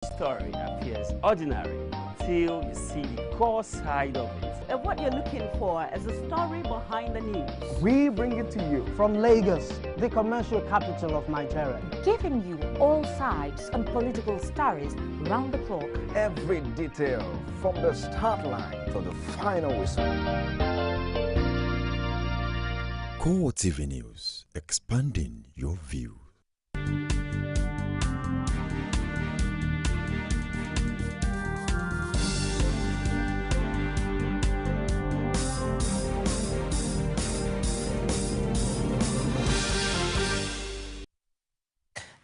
Story appears ordinary till you see the core side of it. And what you're looking for is the story behind the news. We bring it to you from Lagos, the commercial capital of Nigeria. Giving you all sides and political stories round the clock. Every detail from the start line to the final whistle. CoreTV News, expanding your view.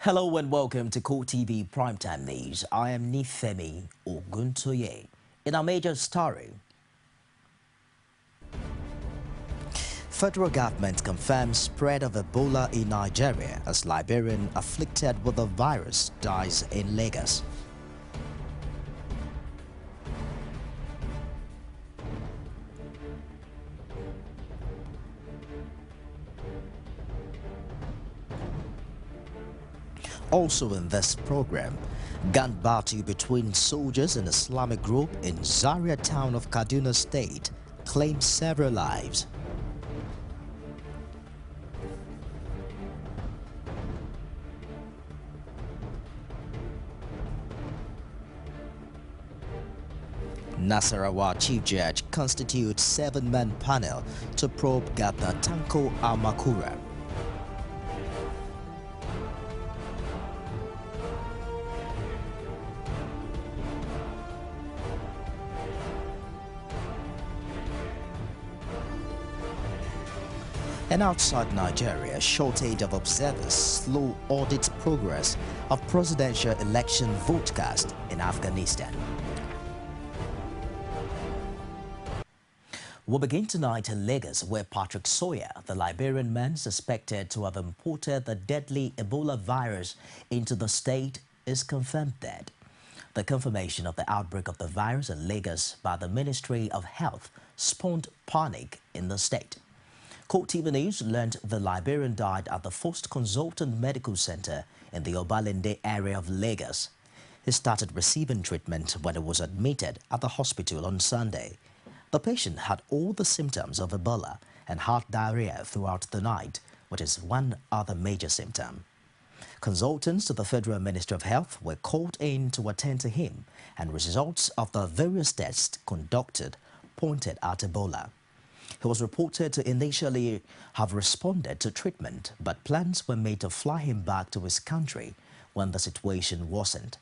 Hello and welcome to CoreTV Primetime News. I am Nifemi Oguntoye. In our major story, federal government confirms spread of Ebola in Nigeria as Liberian afflicted with the virus dies in Lagos. Also in this program, gun battle between soldiers and Islamic group in Zaria town of Kaduna State claimed several lives. Nasarawa Chief Judge constitutes 7-man panel to probe Governor Tanko Amakura. And outside Nigeria, shortage of observers slow audit progress of presidential election vote cast in Afghanistan. We'll begin tonight in Lagos, where Patrick Sawyer, the Liberian man suspected to have imported the deadly Ebola virus into the state, is confirmed dead. The confirmation of the outbreak of the virus in Lagos by the Ministry of Health spawned panic in the state. CoreTV News learned the Liberian died at the First Consultant Medical Center in the Obalende area of Lagos. He started receiving treatment when he was admitted at the hospital on Sunday. The patient had all the symptoms of Ebola and had diarrhea throughout the night, which is one other major symptom. Consultants to the Federal Ministry of Health were called in to attend to him, and results of the various tests conducted pointed at Ebola. He was reported to initially have responded to treatment, but plans were made to fly him back to his country when the situation worsened.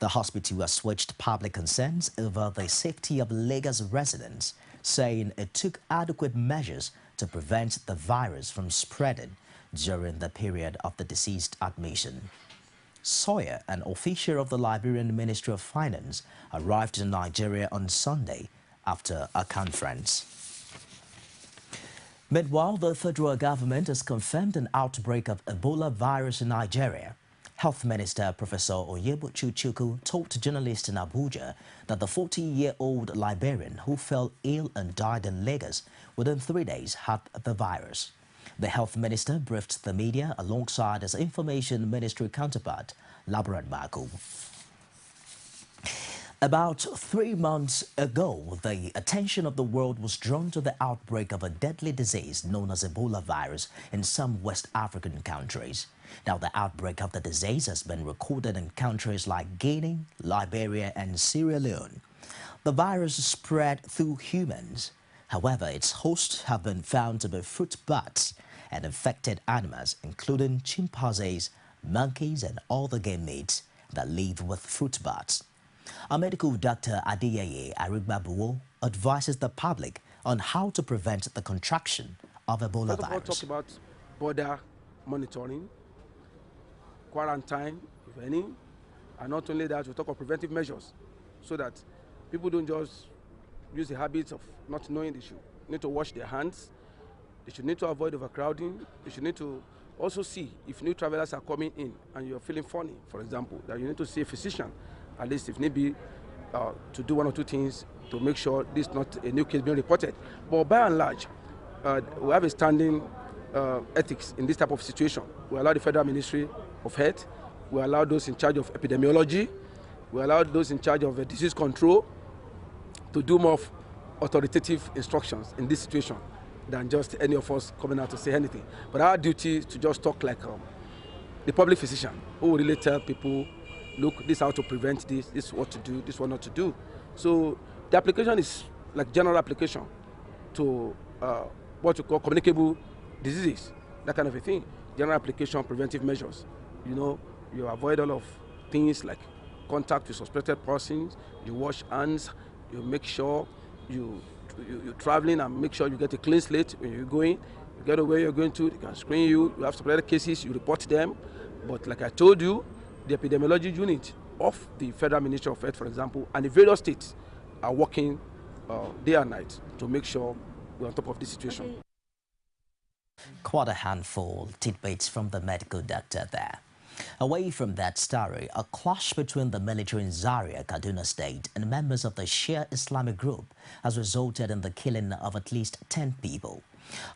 The hospital assuaged public concerns over the safety of Lagos residents, saying it took adequate measures to prevent the virus from spreading during the period of the deceased admission. Sawyer, an official of the Liberian Ministry of Finance, arrived in Nigeria on Sunday after a conference. Meanwhile, the federal government has confirmed an outbreak of Ebola virus in Nigeria. Health Minister Professor Onyebuchi Chukwu told journalists in Abuja that the 40-year-old Liberian who fell ill and died in Lagos within 3 days had the virus. The health minister briefed the media alongside his information ministry counterpart, Labaran Marco. About 3 months ago, the attention of the world was drawn to the outbreak of a deadly disease known as Ebola virus in some West African countries. Now, the outbreak of the disease has been recorded in countries like Guinea, Liberia, and Sierra Leone. The virus spread through humans. However, its hosts have been found to be fruit bats and infected animals, including chimpanzees, monkeys, and other game mates that live with fruit bats. Our medical doctor Adeyeye Arigbabuwo advises the public on how to prevent the contraction of Ebola virus. We'll talk about border monitoring, quarantine, if any, and not only that, we'll talk of preventive measures so that people don't just use the habit of not knowing they should need to wash their hands, they should need to avoid overcrowding, they should need to also see if new travelers are coming in and you're feeling funny, for example, that you need to see a physician, at least if need be, to do one or two things to make sure this is not a new case being reported. But by and large, we have a standing ethics in this type of situation. We allow the Federal Ministry of Health, we allow those in charge of epidemiology, We allowed those in charge of disease control to do more of authoritative instructions in this situation than just any of us coming out to say anything. But our duty is to just talk like the public physician who will really tell people, look, this is how to prevent this is what to do, this is what not to do. So the application is like general application to what you call communicable diseases, that kind of a thing. General application, preventive measures. You know, you avoid all of things like contact with suspected persons, you wash hands, you make sure you're traveling and make sure you get a clean slate when you're going. You get to where you're going to, they can screen you. You have suspected cases, you report them. But like I told you, the epidemiology unit of the Federal Ministry of Health, for example, and the various states are working day and night to make sure we're on top of this situation. Quite a handful tidbits from the medical doctor there. Away from that story, a clash between the military in Zaria, Kaduna State, and members of the Shia Islamic group has resulted in the killing of at least 10 people.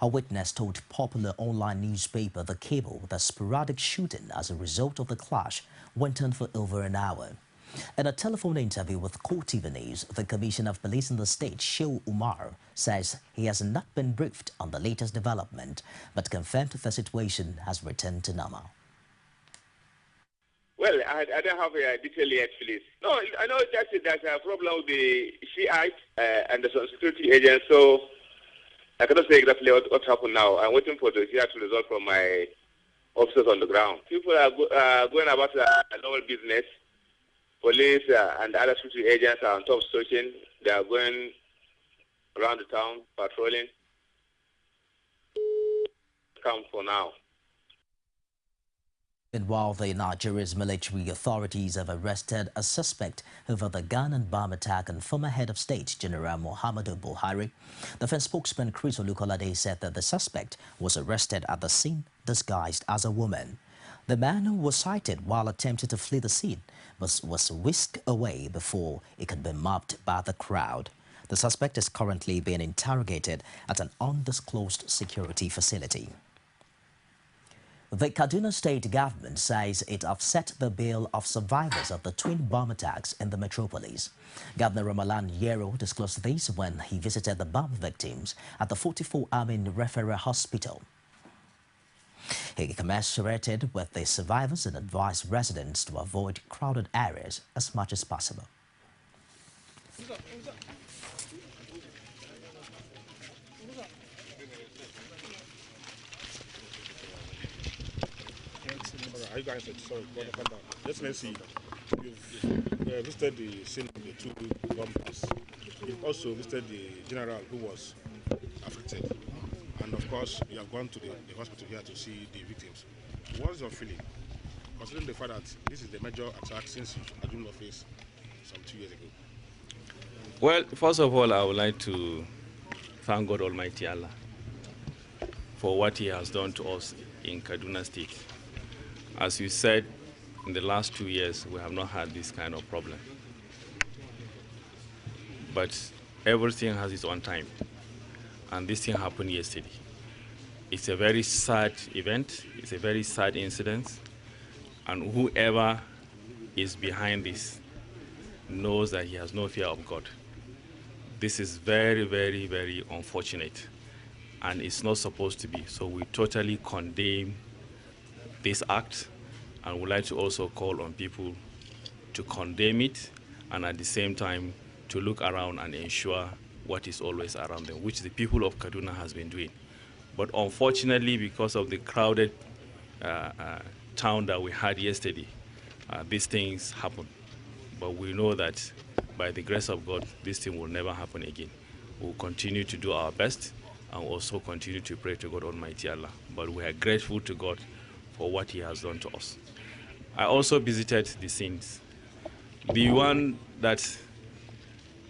A witness told popular online newspaper The Cable that sporadic shooting as a result of the clash went on for over an hour. In a telephone interview with CoreTV News, the Commissioner of Police in the state, Shehu Umar, says he has not been briefed on the latest development, but confirmed the situation has returned to normal. Well, I don't have a detail yet, please. No, I know that there's a problem with the Shiite and the security agents, so I cannot say exactly what happened now. I'm waiting for the Shiite to result from my officers on the ground. People are going about their normal business. Police and other security agents are on top searching. They are going around the town, patrolling. Come for now. Meanwhile, the Nigeria's military authorities have arrested a suspect over the gun and bomb attack on former head of state, General Muhammadu Buhari. Defense spokesman Chris Olukolade said that the suspect was arrested at the scene disguised as a woman. The man, who was sighted while attempting to flee the scene, was whisked away before he could be mobbed by the crowd. The suspect is currently being interrogated at an undisclosed security facility. The Kaduna State government says it offset the bill of survivors of the twin bomb attacks in the metropolis. Governor Ramalan Yero disclosed this when he visited the bomb victims at the 44 Army Referral Hospital. He commiserated with the survivors and advised residents to avoid crowded areas as much as possible. Are you guys sorry, come down. Let's see. You've visited the scene of the two bombers. You've also visited the general who was affected. And of course, you have gone to the hospital here to see the victims. What is your feeling, considering the fact that this is the major attack since you had office some 2 years ago? Well, first of all, I would like to thank God Almighty Allah for what He has done to us in Kaduna State. As you said, in the last 2 years, we have not had this kind of problem. But everything has its own time. And this thing happened yesterday. It's a very sad event. It's a very sad incident. And whoever is behind this knows that he has no fear of God. This is very, very, very unfortunate. And it's not supposed to be. So we totally condemn this act, and would like to also call on people to condemn it, and at the same time to look around and ensure what is always around them, which the people of Kaduna has been doing. But unfortunately, because of the crowded town that we had yesterday, these things happen. But we know that by the grace of God, this thing will never happen again. We'll continue to do our best and also continue to pray to God Almighty Allah. But we are grateful to God for what He has done to us. I also visited the scenes. The one that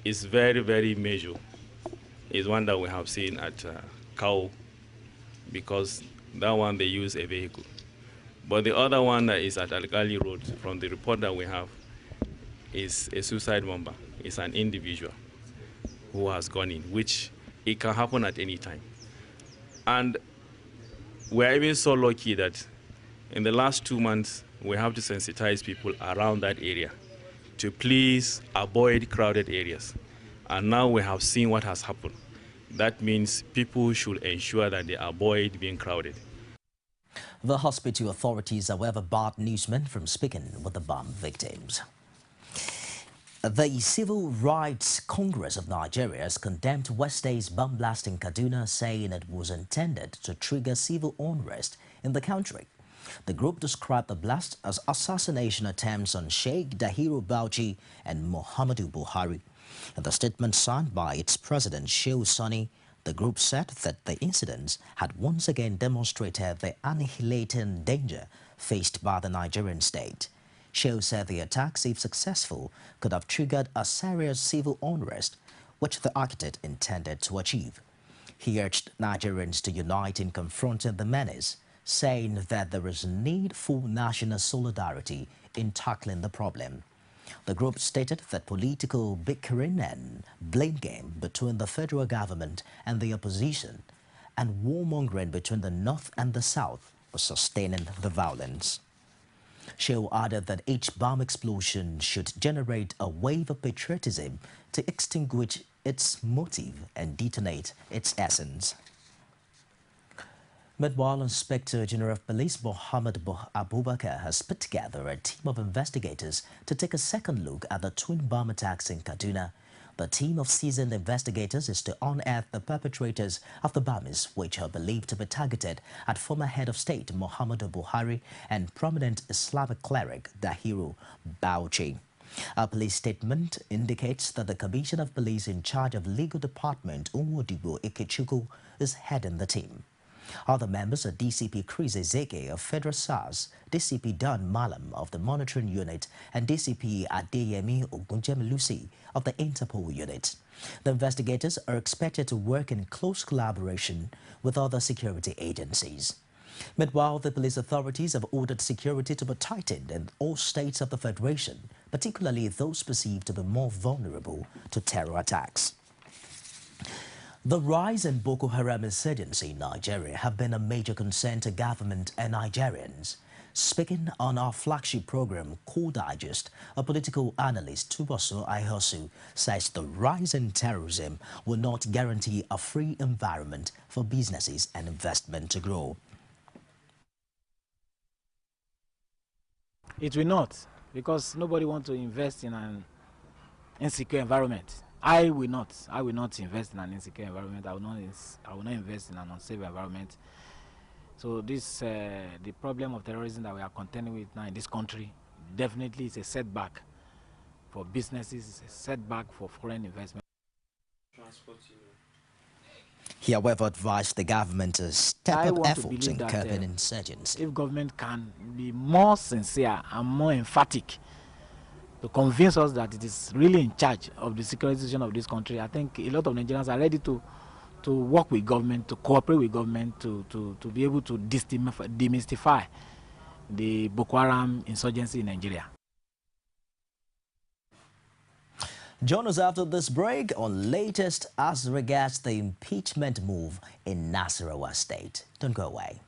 is very, very major is one that we have seen at Cow, because that one they use a vehicle. But the other one that is at Alkali Road, from the report that we have, is a suicide bomber. It's an individual who has gone in, which it can happen at any time. And we're even so lucky that in the last 2 months, we have to sensitize people around that area to please avoid crowded areas. And now we have seen what has happened. That means people should ensure that they avoid being crowded. The hospital authorities, however, barred newsmen from speaking with the bomb victims. The Civil Rights Congress of Nigeria has condemned Wednesday's bomb blast in Kaduna, saying it was intended to trigger civil unrest in the country. The group described the blast as assassination attempts on Sheikh Dahiru Bauchi and Muhammadu Buhari. In the statement signed by its president, Shehu Sani, the group said that the incidents had once again demonstrated the annihilating danger faced by the Nigerian state. Shehu said the attacks, if successful, could have triggered a serious civil unrest, which the architect intended to achieve. He urged Nigerians to unite in confronting the menace, saying that there is need for national solidarity in tackling the problem. The group stated that political bickering and blame game between the federal government and the opposition and warmongering between the North and the South was sustaining the violence. Shehu added that each bomb explosion should generate a wave of patriotism to extinguish its motive and detonate its essence. Meanwhile, Inspector General of Police Mohammed Abubakar has put together a team of investigators to take a second look at the twin bomb attacks in Kaduna. The team of seasoned investigators is to unearth the perpetrators of the bombs, which are believed to be targeted at former head of state Muhammadu Buhari and prominent Islamic cleric Dahiru Bauchi. A police statement indicates that the Commissioner of Police in charge of Legal Department, Umudibo Ikechukwu, is heading the team. Other members are DCP Chris Ezeke of Federal SARS, DCP Dan Malam of the Monitoring Unit, and DCP Adeyemi Ogunjemilusi of the Interpol Unit. The investigators are expected to work in close collaboration with other security agencies. Meanwhile, the police authorities have ordered security to be tightened in all states of the Federation, particularly those perceived to be more vulnerable to terror attacks. The rise in Boko Haram insurgency in Nigeria have been a major concern to government and Nigerians. Speaking on our flagship program, Core Digest, a political analyst, Tuboso Ihosu, says the rise in terrorism will not guarantee a free environment for businesses and investment to grow. It will not, because nobody wants to invest in an insecure environment. I will not invest in an insecure environment. I will not invest in an unsafe environment. So this, the problem of terrorism that we are contending with now in this country, definitely is a setback for businesses. It's a setback for foreign investment. He, however, advised the government to step up efforts in curbing insurgency. If government can be more sincere and more emphatic to convince us that it is really in charge of the security situation of this country, I think a lot of Nigerians are ready to work with government, to cooperate with government, to be able to demystify the Boko Haram insurgency in Nigeria. Join us after this break on latest as regards the impeachment move in Nasarawa State. Don't go away.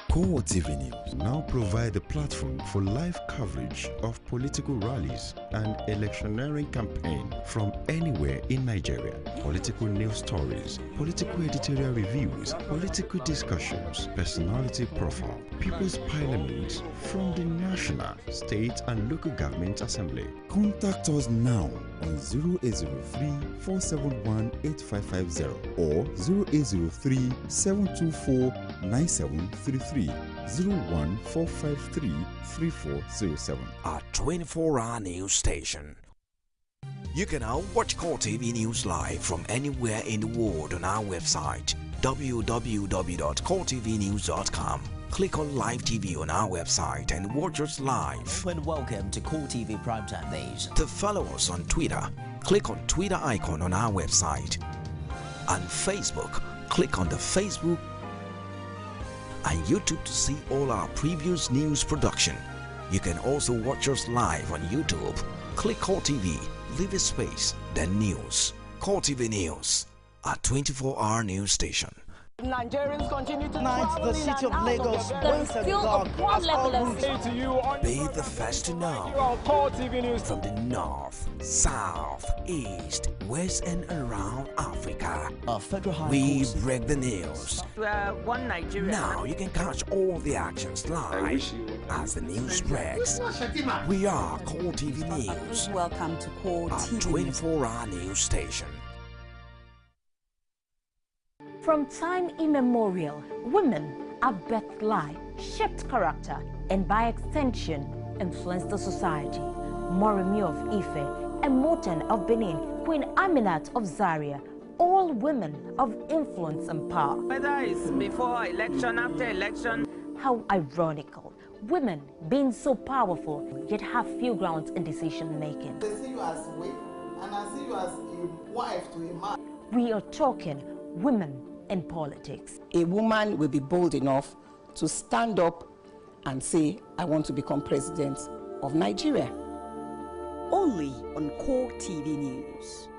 CoreTV News now provide a platform for live coverage of political rallies and electioneering campaign from anywhere in Nigeria. Political news stories, political editorial reviews, political discussions, personality profile, People's Parliament from the National, State and Local Government Assembly. Contact us now on 0803-471-8550 or 0803-724-9733. 01453-3407. Our 24-hour news station. You can now watch CoreTV News live from anywhere in the world on our website www.coretvnews.com. Click on Live TV on our website and watch us live. And welcome to CoreTV Primetime News. To follow us on Twitter, click on Twitter icon on our website. On Facebook, click on the Facebook and YouTube to see all our previous news production. You can also watch us live on YouTube. Click CoreTV, leave a space, then News. CoreTV News, our 24-hour news station. Nigerians continue to travel the city of Lagos There is still a poor level of Be the first to know. CoreTV News. From the north, south, east, west, and around Africa, we break the news. We are one Nigeria. Now you can catch all the actions live as the news breaks. We are CoreTV News. Welcome to CoreTV. A 24-hour news station. From time immemorial, women have birthed life, shaped character, and by extension, influenced the society. Moremi of Ife, Emoten of Benin, Queen Aminat of Zaria, all women of influence and power. Whether it's before election, after election. How ironical. Women being so powerful, yet have few grounds in decision making. They see you as a wife, and I see you as a wife to a man. We are talking women in politics. A woman will be bold enough to stand up and say, I want to become president of Nigeria. Only on CoreTV News.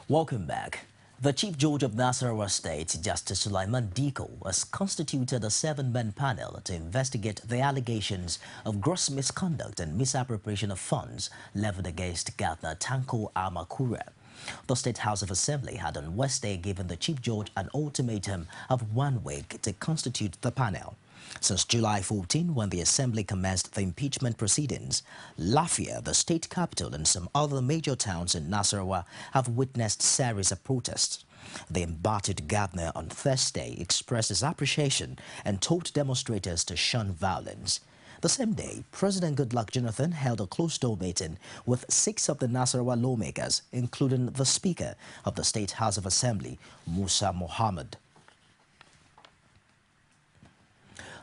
Welcome back. The Chief Judge of Nasarawa State, Justice Sulaiman Diko, has constituted a 7-man panel to investigate the allegations of gross misconduct and misappropriation of funds leveled against Governor Tanko Amakura. The State House of Assembly had on Wednesday given the Chief Judge an ultimatum of 1 week to constitute the panel. Since July 14, when the Assembly commenced the impeachment proceedings, Lafia, the state capital, and some other major towns in Nasarawa have witnessed series of protests. The embattled governor on Thursday expressed his appreciation and told demonstrators to shun violence. The same day, President Goodluck Jonathan held a closed-door meeting with 6 of the Nasarawa lawmakers, including the Speaker of the State House of Assembly, Musa Mohammed.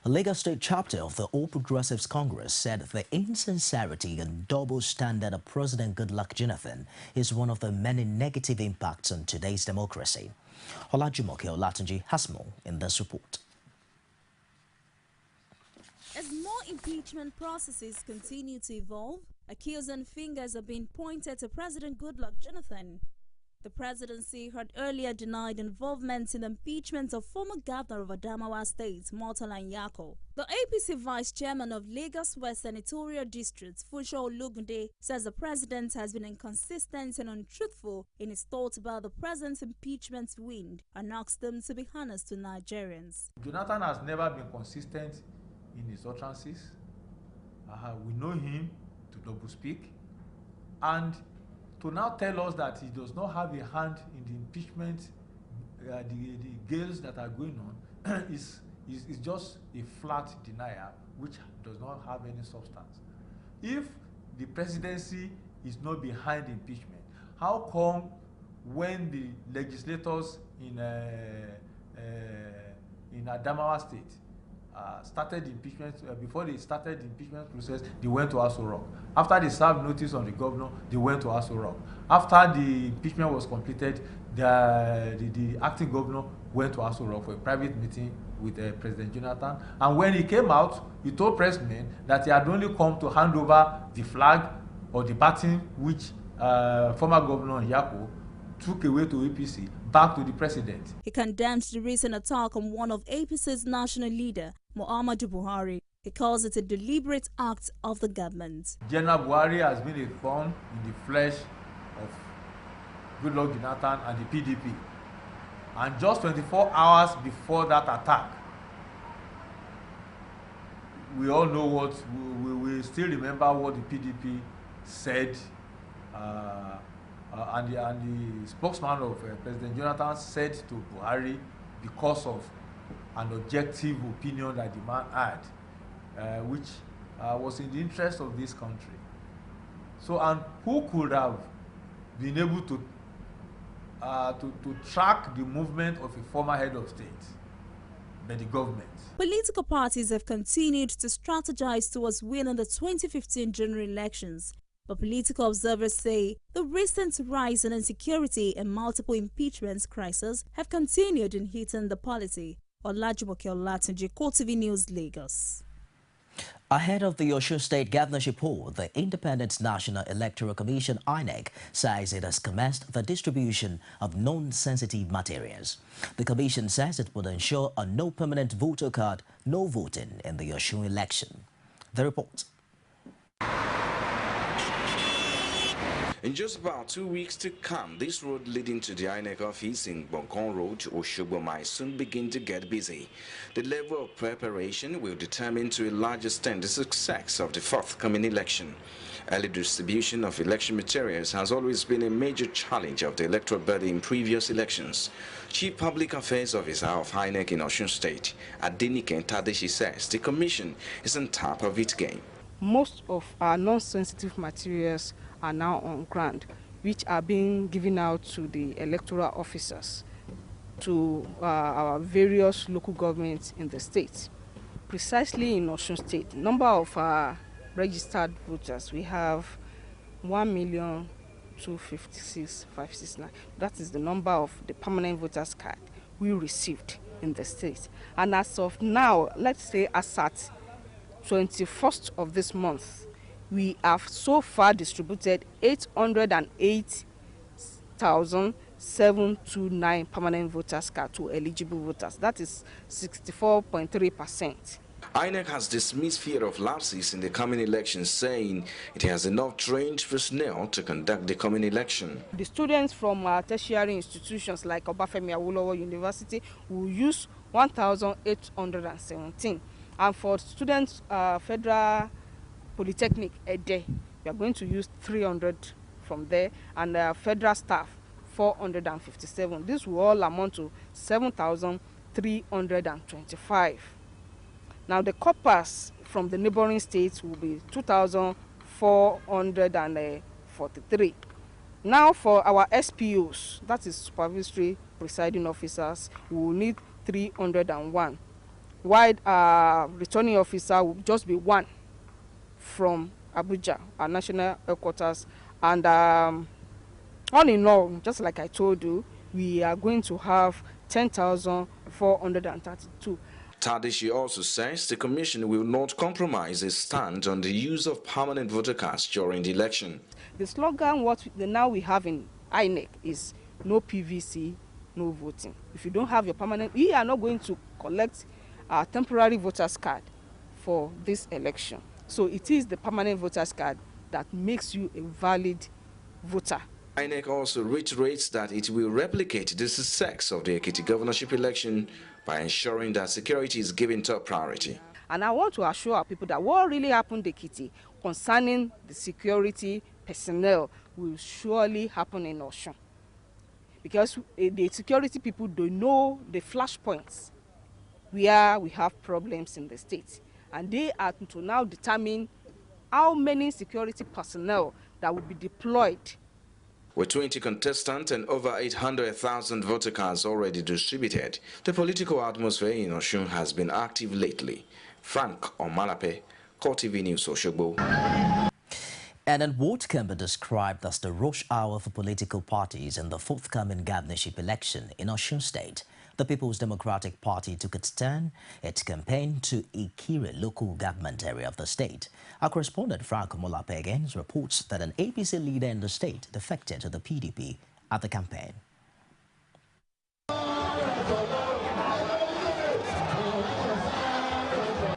The Lagos State chapter of the All Progressives Congress said the insincerity and double standard of President Goodluck Jonathan is one of the many negative impacts on today's democracy. Olajumoke Olatunji has more in this report. As more impeachment processes continue to evolve, accusing fingers are being pointed to President Goodluck Jonathan. The presidency had earlier denied involvement in the impeachment of former governor of Adamawa State, Murtala Nyako. The APC vice chairman of Lagos West Senatorial District, Funsho Olugunde, says the president has been inconsistent and untruthful in his thoughts about the president's impeachment wind and asked them to be honest to Nigerians. Jonathan has never been consistent in his utterances. We know him to double speak, and to now tell us that he does not have a hand in the impeachment, the gales that are going on, is just a flat denial, which does not have any substance. If the presidency is not behind impeachment, how come when the legislators in Adamawa State started the impeachment, before they started the impeachment process, they went to Aso Rock. After they served notice on the governor, they went to Aso Rock. After the impeachment was completed, the acting governor went to Aso Rock for a private meeting with President Jonathan. And when he came out, he told pressmen that he had only come to hand over the flag or the baton which former Governor Nyako took away to APC back to the president. He condemned the recent attack on one of APC's national leader, Muhammadu Buhari. He calls it a deliberate act of the government. General Buhari has been a thorn in the flesh of Goodluck Jonathan and the PDP. And just 24 hours before that attack, we all know what, we still remember what the PDP said, and the spokesman of President Jonathan said to Buhari because of an objective opinion that the man had, which was in the interest of this country. So, and who could have been able to track the movement of a former head of state? But the government. Political parties have continued to strategize towards winning the 2015 general elections. But political observers say the recent rise in insecurity and multiple impeachment crises have continued in hitting the polity. Olajumoke Olatunji, CoreTV News, Lagos. Ahead of the Osun State governorship poll, the Independent National Electoral Commission (INEC) says it has commenced the distribution of non-sensitive materials. The commission says it will ensure a no permanent voter card, no voting in the Osun election. The report. In just about 2 weeks to come, this road leading to the INEC office in Bonkon Road, Oshogbo, might soon begin to get busy. The level of preparation will determine to a large extent the success of the forthcoming election. Early distribution of election materials has always been a major challenge of the electoral body in previous elections. Chief Public Affairs Officer of INEC in Osun State, Adenike Tadeshi, says the commission is on top of its game. Most of our non-sensitive materials are now on ground, which are being given out to the electoral officers, to our various local governments in the state. Precisely in Osun State, number of registered voters, we have 1,256,569. That is the number of the permanent voters card we received in the state. And as of now, let's say as at 21st of this month, we have so far distributed 808,729 permanent voters card to eligible voters. That is 64.3%. INEC has dismissed fear of lapses in the coming elections, saying it has enough trained personnel to conduct the coming election. The students from tertiary institutions like Obafemi Awolowo University will use 1,817. And for students, Federal Polytechnic Ede, we are going to use 300 from there, and federal staff 457. This will all amount to 7,325. Now the corpus from the neighboring states will be 2,443. Now for our SPOs, that is supervisory presiding officers, we will need 301. While returning officer will just be one from Abuja, our national headquarters. And all in all, just like I told you, we are going to have 10,432. Tadeshi also says the commission will not compromise its stand on the use of permanent voter cards during the election. The slogan now we have in INEC is no PVC, no voting. If you don't have your permanent, we are not going to collect a temporary voters card for this election. So it is the permanent voters card that makes you a valid voter. INEC also reiterates that it will replicate the success of the Ekiti governorship election by ensuring that security is given top priority. And I want to assure our people that what really happened in Ekiti concerning the security personnel will surely happen in Osun. Because the security people don't know the flashpoints where we have problems in the state, and they are to now determine how many security personnel that will be deployed. With 20 contestants and over 800,000 voter cards already distributed, the political atmosphere in Osun has been active lately. Frank Omalape, CoreTV News, Oshogbo. And in what can be described as the rush hour for political parties in the forthcoming governorship election in Osun State, the People's Democratic Party took its turn its campaign to Ikire local government area of the state. Our correspondent Frank Omalape again reports that an APC leader in the state defected to the PDP at the campaign.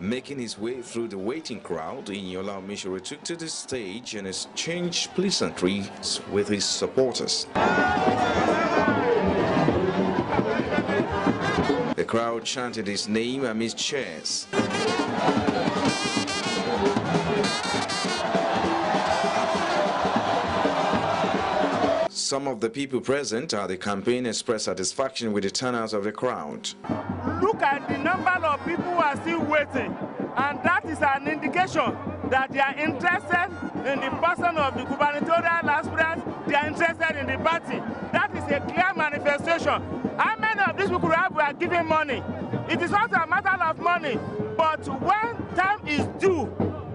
Making his way through the waiting crowd, Inyola Omishore took to the stage and exchanged pleasantries with his supporters. The crowd chanted his name amidst cheers. Some of the people present at the campaign expressed satisfaction with the turnout of the crowd. Look at the number of people who are still waiting, and that is an indication that they are interested in the person of the gubernatorial aspirant, they are interested in the party. That is a clear manifestation. How many of these people were giving money? It is not a matter of money, but when time is due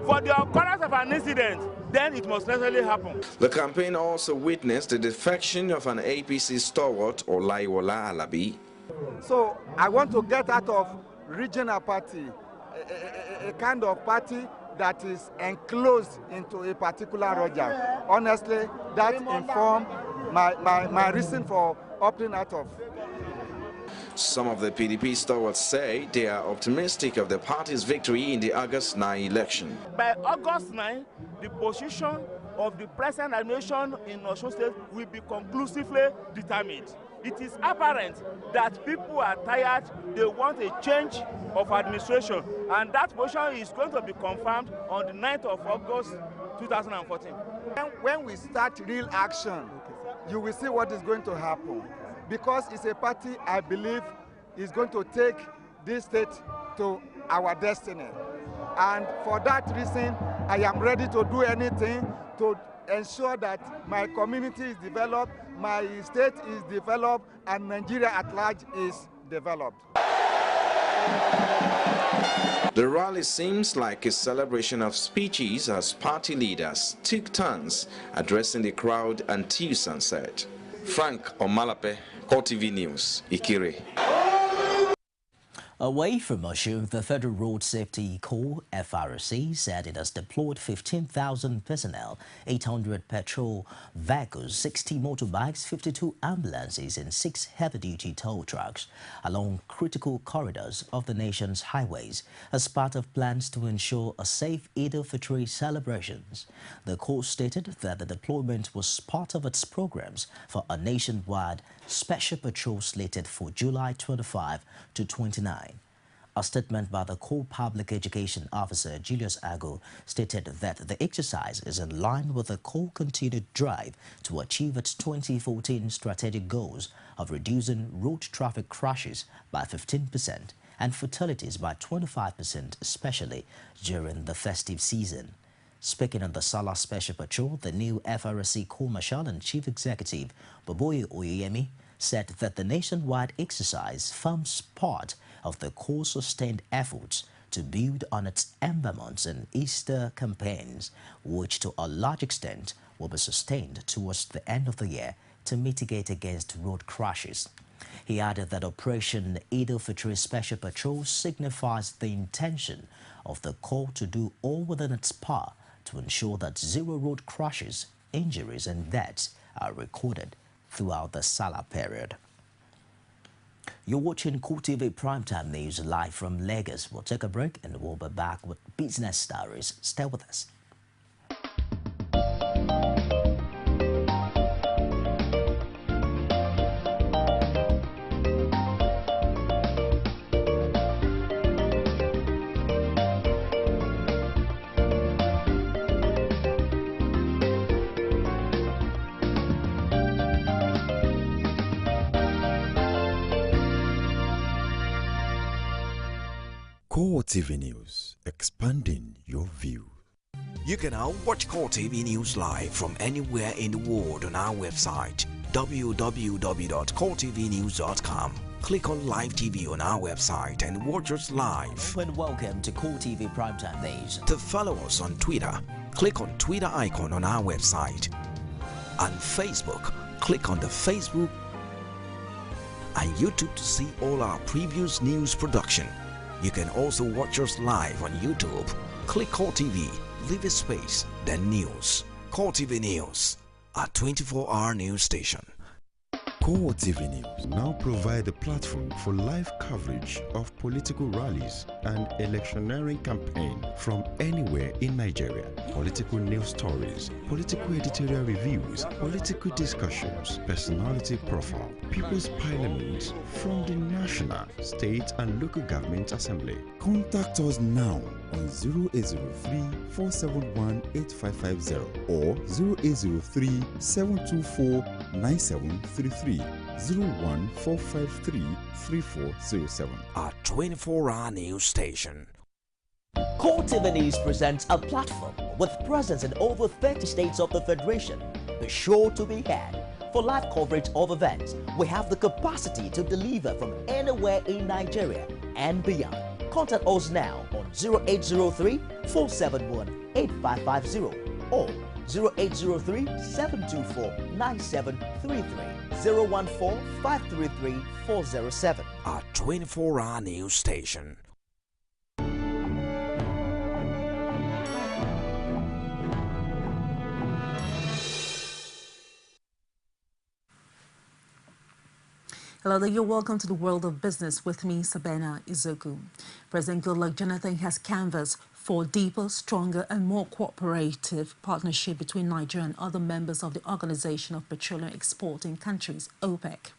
for the occurrence of an incident, then it must necessarily happen. The campaign also witnessed the defection of an APC stalwart, Olaiwola Alabi. So I want to get out of regional party, a kind of party that is enclosed into a particular Roger. Honestly, that informed my reason for opting out of. Some of the PDP stalwarts say they are optimistic of the party's victory in the August 9 election. By August 9, the position of the present administration in Osun State will be conclusively determined. It is apparent that people are tired, they want a change of administration, and that position is going to be confirmed on the 9th of August 2014. When we start real action, you will see what is going to happen. Because it's a party I believe is going to take this state to our destiny. And for that reason, I am ready to do anything to ensure that my community is developed, my state is developed, and Nigeria at large is developed. The rally seems like a celebration of speeches as party leaders took turns addressing the crowd until sunset. Frank Omalape, CoreTV News, Ikire. Away from Osun, the Federal Road Safety Corps, FRC, said it has deployed 15,000 personnel, 800 patrol vehicles, 60 motorbikes, 52 ambulances and 6 heavy-duty tow trucks along critical corridors of the nation's highways as part of plans to ensure a safe Eid al-Fitr celebrations. The Corps stated that the deployment was part of its programs for a nationwide special patrol slated for July 25 to 29. A statement by the Corps Public Education Officer Julius Ago stated that the exercise is in line with the Corps' continued drive to achieve its 2014 strategic goals of reducing road traffic crashes by 15% and fatalities by 25%, especially during the festive season. Speaking on the Salah Special Patrol, the new FRC Corps Marshal and Chief Executive Boboye Oyeyemi said that the nationwide exercise forms part of the Corps' sustained efforts to build on its embalments and Easter campaigns, which to a large extent will be sustained towards the end of the year to mitigate against road crashes. He added that Operation Eid al-Fitr Special Patrol signifies the intention of the Corps to do all within its power to ensure that zero road crashes, injuries and deaths are recorded throughout the Salah period. You're watching CoreTV Primetime News live from Lagos. We'll take a break and we'll be back with business stories. Stay with us. CoreTV News, expanding your view. You can now watch CoreTV News live from anywhere in the world on our website www.coretvnews.com. Click on Live TV on our website and watch us live. And welcome to CoreTV Primetime News. To follow us on Twitter, click on Twitter icon on our website. On Facebook, click on the Facebook and YouTube to see all our previous news production. You can also watch us live on YouTube. Click CoreTV, leave a space, then News. CoreTV News, our 24-hour news station. CoreTV News now provide a platform for live coverage of political rallies and electioneering campaign from anywhere in Nigeria. Political news stories, political editorial reviews, political discussions, personality profile, People's Parliament from the National, State and Local Government Assembly. Contact us now on 0803-471-8550 or 0803-724-9733. 01453-3407. Our 24-hour news station. CoreTV News presents a platform with presence in over 30 states of the Federation. Be sure to be had. For live coverage of events, we have the capacity to deliver from anywhere in Nigeria and beyond. Contact us now on 0803-471-8550 or 0803-724-9733. 014-533-407. Our 24-hour news station. Hello there, you're welcome to the world of business with me, Sabena Izoku. President Goodluck Jonathan has canvassed for deeper, stronger and more cooperative partnership between Nigeria and other members of the Organization of Petroleum Exporting Countries, OPEC.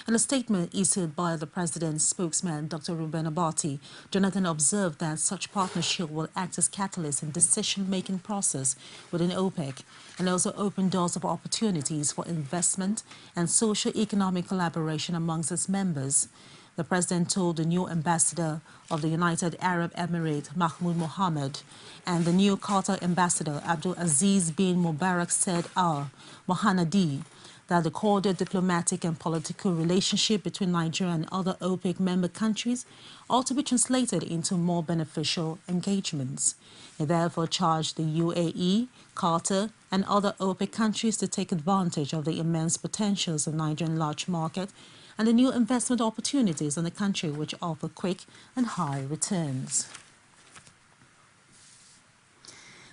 In a statement issued by the president's spokesman, Dr. Ruben Abati, Jonathan observed that such partnership will act as catalyst in decision-making process within OPEC and also open doors of opportunities for investment and socio-economic collaboration amongst its members. The president told the new ambassador of the United Arab Emirates, Mahmoud Mohammed, and the new Qatar ambassador, Abdul Aziz bin Mubarak Said Al Mohanadi, that the cordial diplomatic and political relationship between Nigeria and other OPEC member countries ought to be translated into more beneficial engagements. He therefore charged the UAE, Qatar, and other OPEC countries to take advantage of the immense potentials of Nigerian large market and the new investment opportunities in the country which offer quick and high returns.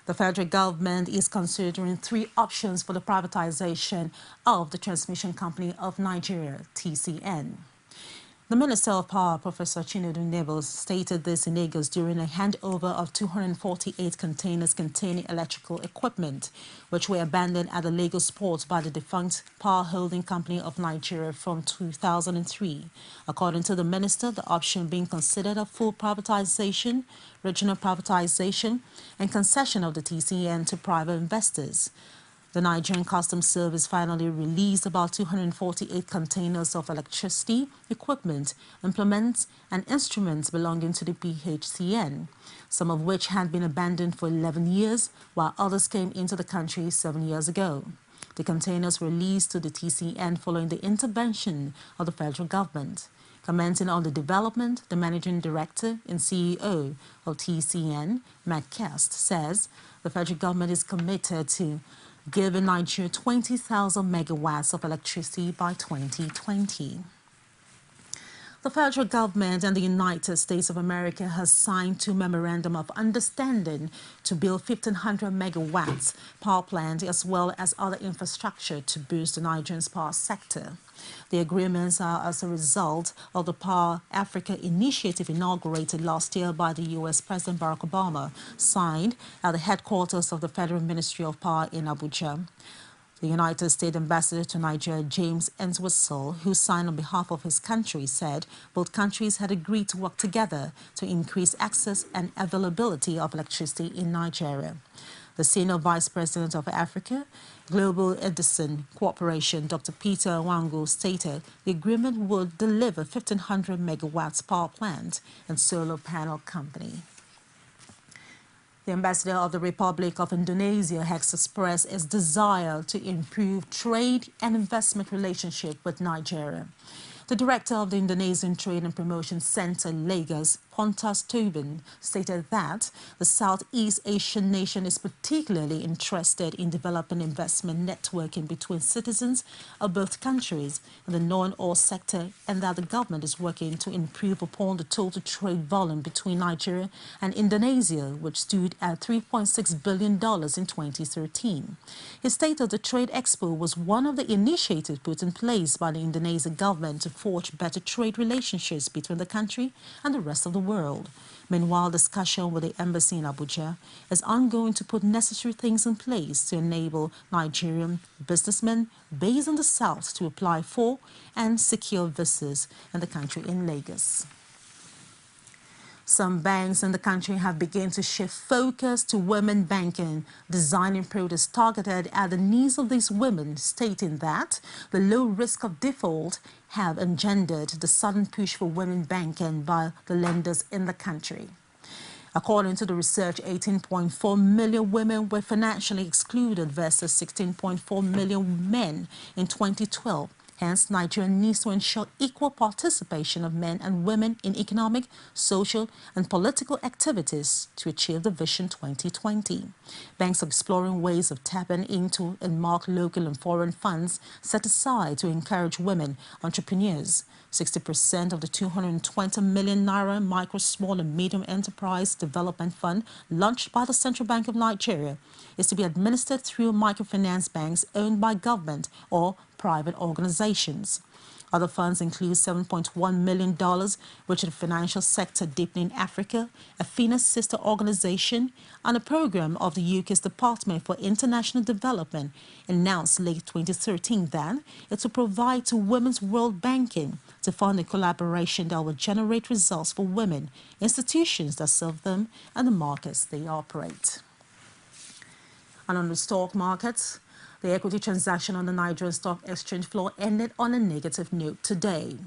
The federal government is considering 3 options for the privatization of the Transmission Company of Nigeria, TCN. The Minister of Power, Professor Chinedu Nebels, stated this in Lagos during a handover of 248 containers containing electrical equipment, which were abandoned at the Lagos port by the defunct Power Holding Company of Nigeria from 2003. According to the minister, the option being considered a full privatization, regional privatization, and concession of the TCN to private investors. The Nigerian Customs Service finally released about 248 containers of electricity, equipment, implements, and instruments belonging to the PHCN, some of which had been abandoned for 11 years, while others came into the country 7 years ago. The containers were leased to the TCN following the intervention of the federal government. Commenting on the development, the managing director and CEO of TCN, Matt Cast, says the federal government is committed to giving Nigeria 20,000 megawatts of electricity by 2020. The federal government and the United States of America has signed 2 memorandum of understanding to build 1,500 megawatts power plant as well as other infrastructure to boost the Nigerian power sector. The agreements are as a result of the Power Africa initiative inaugurated last year by the U.S. President Barack Obama, signed at the headquarters of the Federal Ministry of Power in Abuja. The United States Ambassador to Nigeria, James Entwistle, who signed on behalf of his country, said both countries had agreed to work together to increase access and availability of electricity in Nigeria. The Senior Vice President of Africa, Global Edison Corporation, Dr. Peter Wango, stated the agreement would deliver 1,500 megawatts power plant and solar panel company. The ambassador of the Republic of Indonesia has expressed his desire to improve trade and investment relationship with Nigeria. The director of the Indonesian Trade and Promotion Center in Lagos, Pontas Tobin, stated that the Southeast Asian nation is particularly interested in developing investment networking between citizens of both countries in the non-oil sector, and that the government is working to improve upon the total trade volume between Nigeria and Indonesia, which stood at $3.6 billion in 2013. He stated the Trade Expo was one of the initiatives put in place by the Indonesian government to forge better trade relationships between the country and the rest of the world. Meanwhile, discussion with the embassy in Abuja is ongoing to put necessary things in place to enable Nigerian businessmen based in the South to apply for and secure visas in the country in Lagos. Some banks in the country have begun to shift focus to women banking, designing products targeted at the needs of these women, stating that the low risk of default have engendered the sudden push for women banking by the lenders in the country. According to the research, 18.4 million women were financially excluded versus 16.4 million men in 2012. Hence, Nigeria needs to ensure equal participation of men and women in economic, social, and political activities to achieve the Vision 2020. Banks are exploring ways of tapping into and mark local and foreign funds set aside to encourage women entrepreneurs. 60% of the 220 million naira micro, small, and medium enterprise development fund launched by the Central Bank of Nigeria is to be administered through microfinance banks owned by government or private organizations. Other funds include $7.1 million, which is the financial sector deepening Africa, a FINA's sister organization, and a program of the UK's Department for International Development announced late 2013 that it will provide to Women's World Banking to fund a collaboration that will generate results for women, institutions that serve them, and the markets they operate. And on the stock markets, the equity transaction on the Nigerian Stock Exchange floor ended on a negative note today.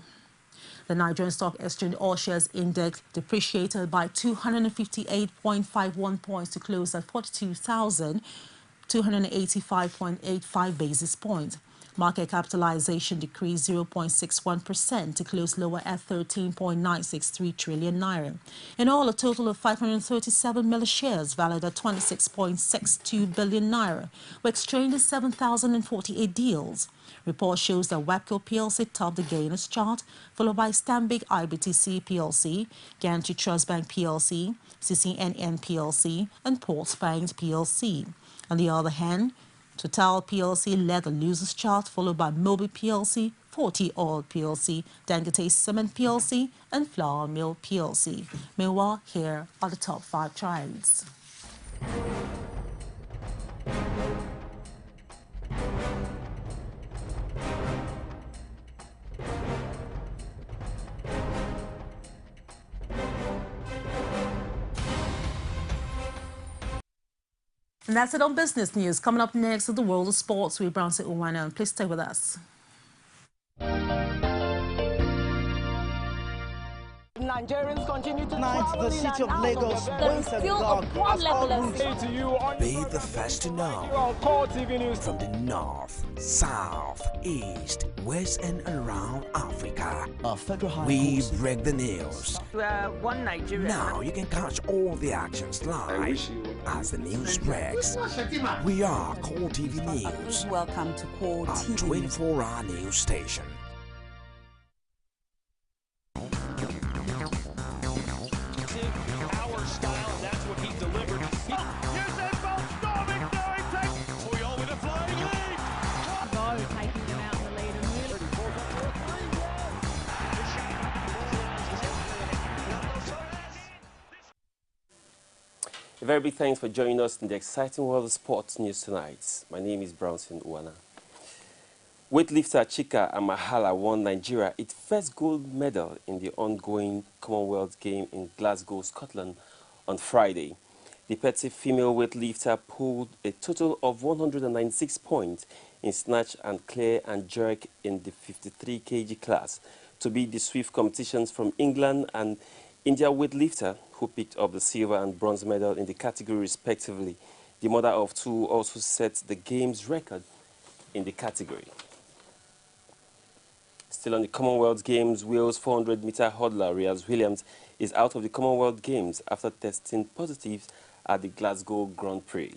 The Nigerian Stock Exchange All Shares Index depreciated by 258.51 points to close at 42,285.85 basis points. Market capitalization decreased 0.61% to close lower at 13.963 trillion naira. In all, a total of 537 million shares valued at 26.62 billion naira were exchanged in 7,048 deals. Report shows that WAPCO PLC topped the gainers chart, followed by Stanbic IBTC PLC, Guaranty Trust Bank PLC, CCNN PLC, and Ports Bank PLC. On the other hand, Total PLC led the losers chart, followed by Mobil PLC, 40 Oil PLC, Dangote Cement PLC, and Flour Mill PLC. Meanwhile, here are the top 5 trades. And that's it on business news. Coming up next is the world of sports with Brownson Uwana. Please stay with us. Nigerians continue to travel the city of Lagos waits and dark as all routes to you on be the first to know on CoreTV News from the north, south, east, west and around Africa. We break the news. One Nigeria. Now you can catch all the actions live as the news breaks. We are CoreTV News. Welcome to CoreTV. A 24-hour news station. A very big thanks for joining us in the exciting world of sports news tonight. My name is Brownson Uwana. Weightlifter Chika Amahala won Nigeria its first gold medal in the ongoing Commonwealth Games in Glasgow, Scotland on Friday. The petite female weightlifter pulled a total of 196 points in snatch and clear and jerk in the 53 kg class to beat the swift competitions from England and India weightlifter who picked up the silver and bronze medal in the category respectively. The mother of two also set the game's record in the category. Still on the Commonwealth Games, Wales 400-meter hurdler Rhys Williams is out of the Commonwealth Games after testing positive at the Glasgow Grand Prix.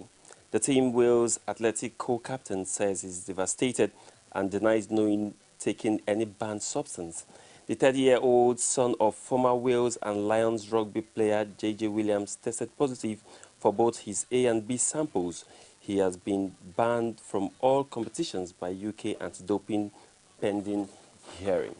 The Team Wales athletic co-captain says he's devastated and denies knowing taking any banned substance. The 30-year-old son of former Wales and Lions rugby player J.J. Williams tested positive for both his A and B samples. He has been banned from all competitions by UK anti-doping pending hearing.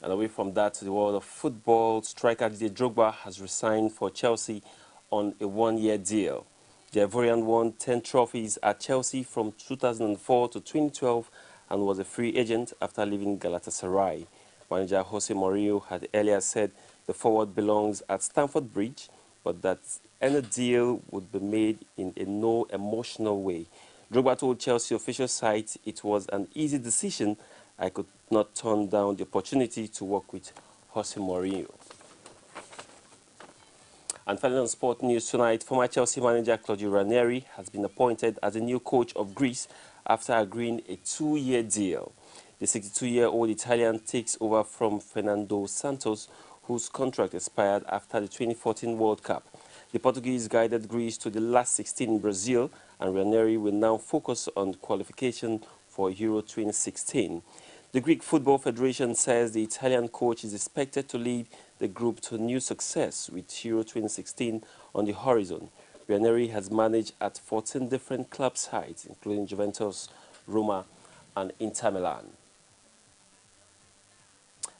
And away from that to the world of football, striker Didier Drogba has resigned for Chelsea on a one-year deal. The Ivorian won 10 trophies at Chelsea from 2004 to 2012 and was a free agent after leaving Galatasaray. Manager Jose Mourinho had earlier said the forward belongs at Stamford Bridge, but that any deal would be made in a no emotional way. Drogba told Chelsea official site it was an easy decision. I could not turn down the opportunity to work with Jose Mourinho. And finally on sport news tonight, former Chelsea manager Claudio Ranieri has been appointed as the new coach of Greece after agreeing a 2-year deal. The 62-year-old Italian takes over from Fernando Santos, whose contract expired after the 2014 World Cup. The Portuguese guided Greece to the last 16 in Brazil, and Ranieri will now focus on qualification for Euro 2016. The Greek Football Federation says the Italian coach is expected to lead the group to new success with Euro 2016 on the horizon. Ranieri has managed at 14 different club sides, including Juventus, Roma, and Inter Milan.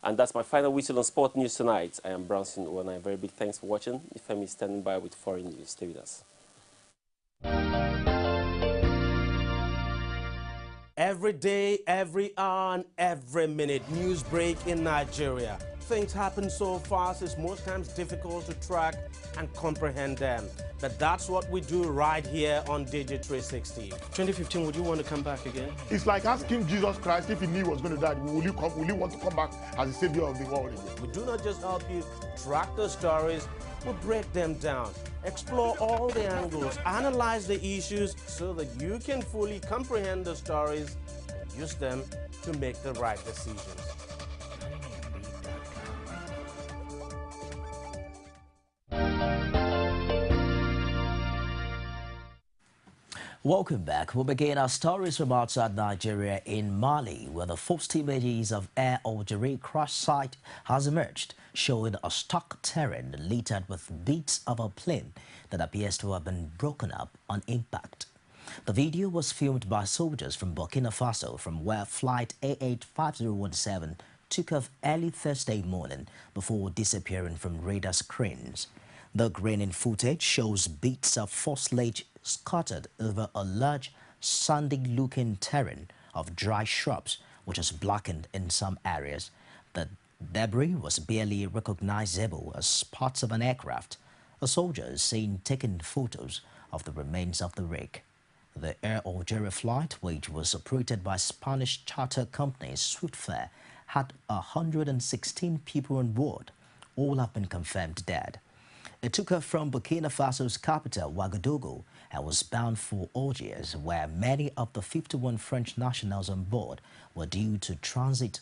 And that's my final whistle on Sport News tonight. I am Bronson Uwana. Very big thanks for watching. Ifemi is standing by with foreign news. Stay with us. Every day, every hour, and every minute, news break in Nigeria. Things happen so fast, it's most times difficult to track and comprehend them. But that's what we do right here on Digit 360. 2015, would you want to come back again? It's like asking Jesus Christ if he knew he was going to die, will you want to come back as the savior of the world again? We do not just help you track the stories, we break them down, explore all the angles, analyze the issues so that you can fully comprehend the stories and use them to make the right decisions. Welcome back. We'll begin our stories from outside Nigeria in Mali, where the first images of Air Algeria crash site has emerged, showing a stock terrain littered with bits of a plane that appears to have been broken up on impact. The video was filmed by soldiers from Burkina Faso, from where flight AH5017 took off early Thursday morning before disappearing from radar screens. The graining footage shows bits of fuselage scattered over a large sandy-looking terrain of dry shrubs, which is blackened in some areas. The debris was barely recognizable as parts of an aircraft. A soldier is seen taking photos of the remains of the rig. The Air Algeria flight, which was operated by Spanish charter company Swiftfair, had 116 people on board. All have been confirmed dead. It took off from Burkina Faso's capital, Ouagadougou, and was bound for Algiers, where many of the 51 French nationals on board were due to transit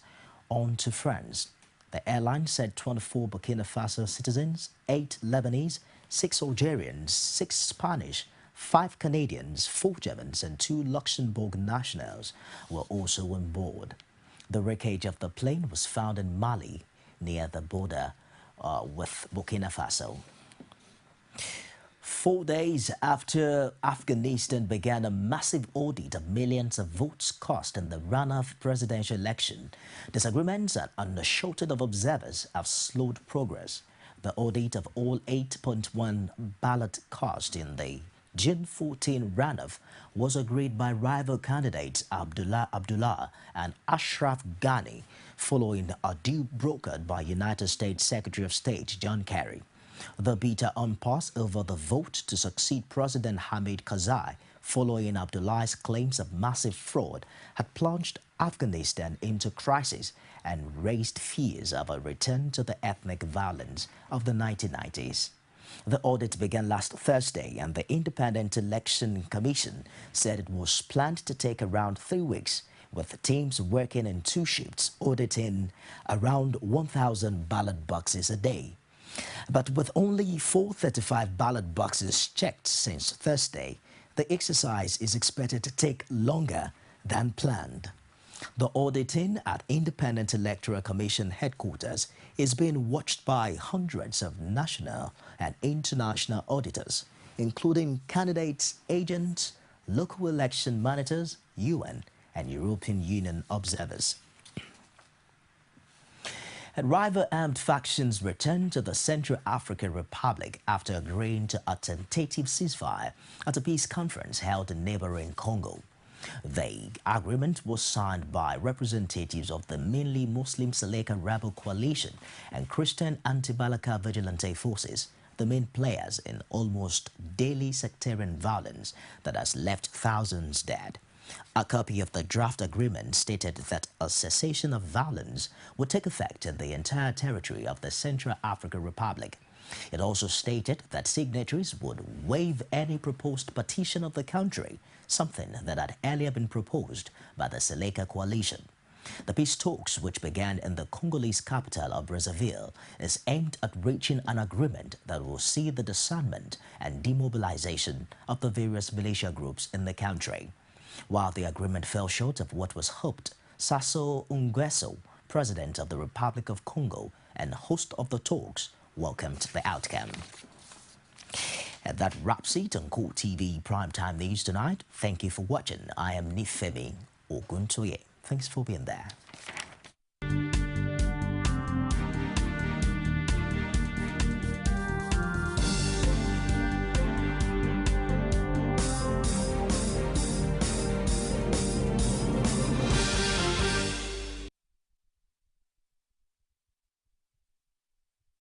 on to France. The airline said 24 Burkina Faso citizens, 8 Lebanese, 6 Algerians, 6 Spanish, 5 Canadians, 4 Germans, and 2 Luxembourg nationals were also on board. The wreckage of the plane was found in Mali, near the border with Burkina Faso. 4 days after Afghanistan began a massive audit of millions of votes cast in the runoff presidential election, disagreements and a shortage of observers have slowed progress. The audit of all 8.1 ballot cast in the June 14 runoff was agreed by rival candidates Abdullah and Ashraf Ghani, following a deal brokered by United States Secretary of State John Kerry. The bitter impasse over the vote to succeed President Hamid Karzai, following Abdullah's claims of massive fraud, had plunged Afghanistan into crisis and raised fears of a return to the ethnic violence of the 1990s. The audit began last Thursday, and the Independent Election Commission said it was planned to take around 3 weeks, with teams working in 2 shifts, auditing around 1,000 ballot boxes a day. But with only 435 ballot boxes checked since Thursday, the exercise is expected to take longer than planned. The auditing at Independent Electoral Commission headquarters is being watched by hundreds of national and international auditors, including candidates, agents, local election monitors, UN, and European Union observers. And rival armed factions returned to the Central African Republic after agreeing to a tentative ceasefire at a peace conference held in neighboring Congo. The agreement was signed by representatives of the mainly Muslim Seleka rebel coalition and Christian anti-Balaka vigilante forces, the main players in almost daily sectarian violence that has left thousands dead. A copy of the draft agreement stated that a cessation of violence would take effect in the entire territory of the Central African Republic. It also stated that signatories would waive any proposed partition of the country, something that had earlier been proposed by the Seleka coalition. The peace talks, which began in the Congolese capital of Brazzaville, is aimed at reaching an agreement that will see the disarmament and demobilization of the various militia groups in the country. While the agreement fell short of what was hoped, Sassou Nguesso, president of the Republic of Congo and host of the talks, welcomed the outcome. And that wraps it on CoreTV Primetime News tonight. Thank you for watching. I am Nifemi Oguntoye. Thanks for being there.